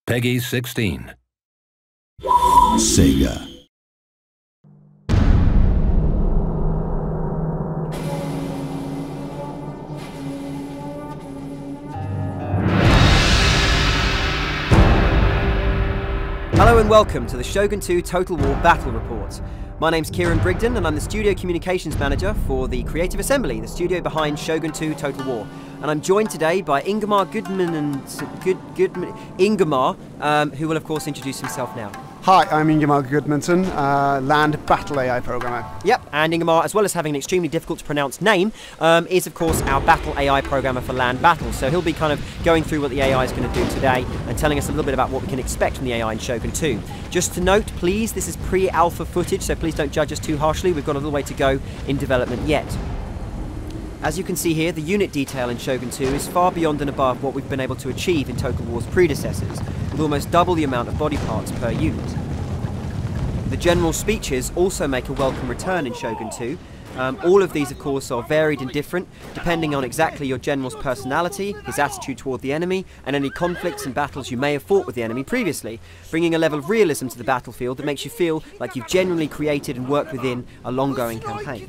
Peggy 16. Sega. Hello and welcome to the Shogun 2 Total War Battle Report. My name's Kieran Brigden and I'm the Studio Communications Manager for the Creative Assembly, the studio behind Shogun 2 Total War. And I'm joined today by Ingemar who will of course introduce himself now. Hi, I'm Ingemar Gudmundsson, Land Battle AI programmer. Yep, and Ingemar, as well as having an extremely difficult to pronounce name, is of course our Battle AI programmer for Land Battle. So he'll be kind of going through what the AI is going to do today and telling us a little bit about what we can expect from the AI in Shogun 2. Just to note, please, this is pre-alpha footage, so please don't judge us too harshly. We've got a little way to go in development yet. As you can see here, the unit detail in Shogun 2 is far beyond and above what we've been able to achieve in Total War's predecessors, with almost double the amount of body parts per unit. The general speeches also make a welcome return in Shogun 2. All of these, of course, are varied and different, depending on exactly your general's personality, his attitude toward the enemy, and any conflicts and battles you may have fought with the enemy previously, bringing a level of realism to the battlefield that makes you feel like you've genuinely created and worked within a long-going campaign.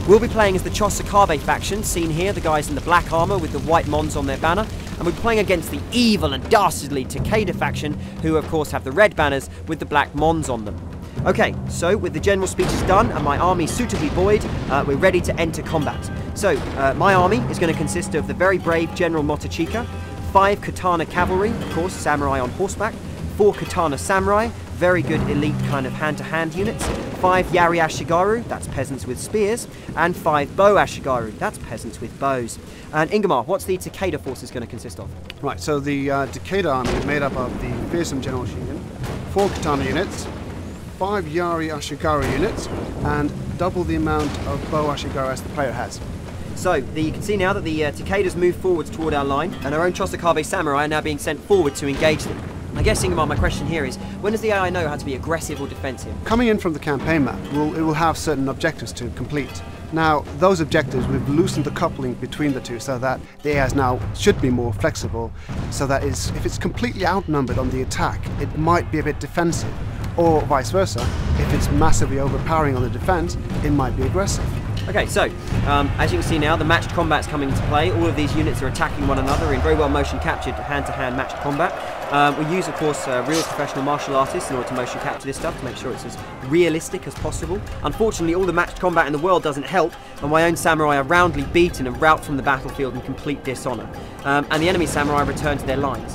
We'll be playing as the Chosakabe faction, seen here, the guys in the black armour with the white mons on their banner, and we'll be playing against the evil and dastardly Takeda faction, who of course have the red banners with the black mons on them. Okay, so with the general speeches done and my army suitably buoyed, we're ready to enter combat. So, my army is going to consist of the very brave General Motochika, 5 Katana cavalry, of course, samurai on horseback, 4 Katana samurai, very good elite kind of hand-to-hand units, 5 Yari Ashigaru, that's peasants with spears, and 5 Bow Ashigaru, that's peasants with bows. And Ingemar, what's the Takeda forces going to consist of? Right, so the Takeda army is made up of the fearsome General Shogun, 4 Katana units, 5 Yari Ashigaru units, and double the amount of Bow Ashigaru as the player has. So, you can see now that the Takedas move forwards toward our line, and our own Chosakabe samurai are now being sent forward to engage them. I guess, Ingemar, my question here is, when does the AI know how to be aggressive or defensive? Coming in from the campaign map, it will have certain objectives to complete. Now, those objectives, we've loosened the coupling between the two so that the AI now should be more flexible, so that if it's completely outnumbered on the attack, it might be a bit defensive, or vice versa. If it's massively overpowering on the defense, it might be aggressive. Okay, so, as you can see now, the matched combat's coming into play. All of these units are attacking one another in very well motion captured hand-to-hand matched combat. We use, of course, real professional martial artists in order to motion capture this stuff to make sure it's as realistic as possible. Unfortunately, all the matched combat in the world doesn't help, and my own samurai are roundly beaten and rout from the battlefield in complete dishonour. And the enemy samurai return to their lines.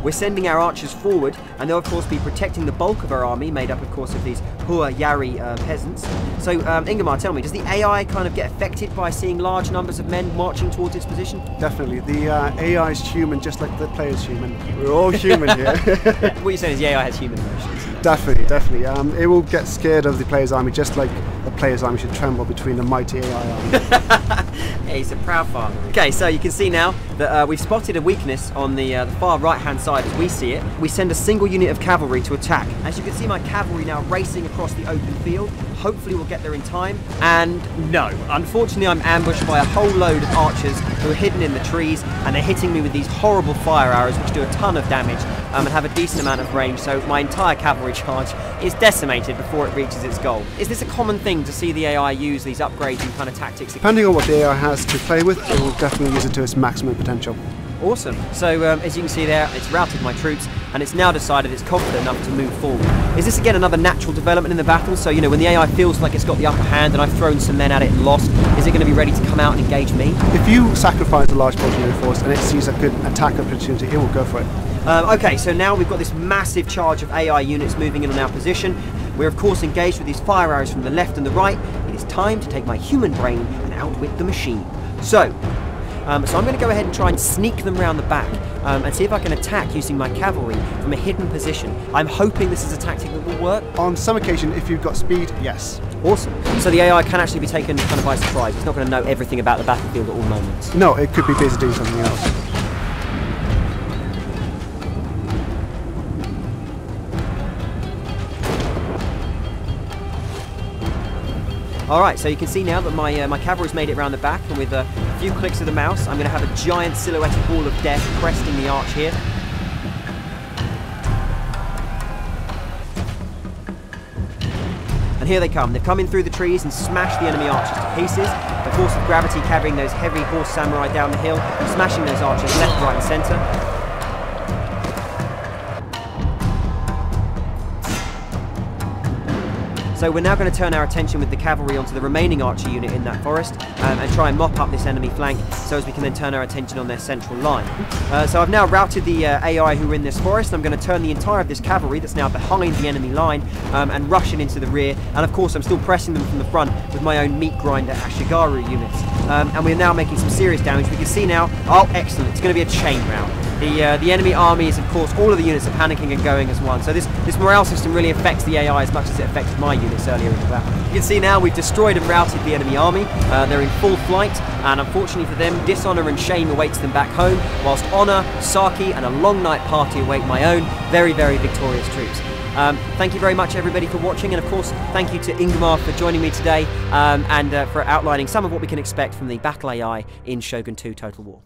We're sending our archers forward, and they'll of course be protecting the bulk of our army, made up of course of these Hua Yari peasants. So Ingemar, tell me, does the AI kind of get affected by seeing large numbers of men marching towards its position? Definitely. The AI is human just like the player's human. We're all human here. What you're saying is the AI has human emotions. Definitely, definitely. It will get scared of the player's army just like the player's army should tremble between the mighty AI army. Yeah, he's a proud father. Okay, so you can see now that we've spotted a weakness on the far right-hand side as we see it. We send a single unit of cavalry to attack. As you can see, my cavalry now racing across the open field. Hopefully we'll get there in time. And no, unfortunately I'm ambushed by a whole load of archers who are hidden in the trees, and they're hitting me with these horrible fire arrows which do a ton of damage and have a decent amount of range, so my entire cavalry charge is decimated before it reaches its goal. Is this a common thing to see the AI use these upgrades and kind of tactics? Depending on what the AI has to play with, it will definitely use it to its maximum potential. Awesome. So as you can see there, it's routed my troops, and it's now decided it's confident enough to move forward. Is this again another natural development in the battle? So, you know, when the AI feels like it's got the upper hand and I've thrown some men at it and lost, is it going to be ready to come out and engage me? If you sacrifice a large portion of your force and it sees a good attack opportunity, it will go for it. Okay, so now we've got this massive charge of AI units moving in on our position. We're of course engaged with these fire arrows from the left and the right. It is time to take my human brain and outwit the machine. So I'm going to go ahead and try and sneak them round the back and see if I can attack using my cavalry from a hidden position. I'm hoping this is a tactic that will work. On some occasion, if you've got speed, yes. Awesome. So the AI can actually be taken kind of by surprise. It's not going to know everything about the battlefield at all moments. No, it could be busy doing something else. Alright, so you can see now that my cavalry's made it around the back, and with a few clicks of the mouse, I'm going to have a giant silhouetted ball of death cresting the arch here. And here they come. They've come in through the trees and smashed the enemy archers to pieces. The force of gravity carrying those heavy horse samurai down the hill, smashing those archers left, right and centre. So we're now going to turn our attention with the cavalry onto the remaining archer unit in that forest and try and mop up this enemy flank so as we can then turn our attention on their central line. So I've now routed the AI who are in this forest. I'm going to turn the entire of this cavalry that's now behind the enemy line and rush it into the rear. And of course I'm still pressing them from the front with my own meat grinder Ashigaru units. And we're now making some serious damage. We can see now, oh excellent, it's going to be a chain round. The enemy army is, of course, all of the units are panicking and going as one. So this morale system really affects the AI as much as it affected my units earlier in the battle. You can see now we've destroyed and routed the enemy army. They're in full flight, and unfortunately for them, dishonour and shame awaits them back home, whilst honour, sake, and a long night party await my own very, very victorious troops. Thank you very much everybody for watching, and of course thank you to Ingmar for joining me today and for outlining some of what we can expect from the Battle AI in Shogun 2 Total War.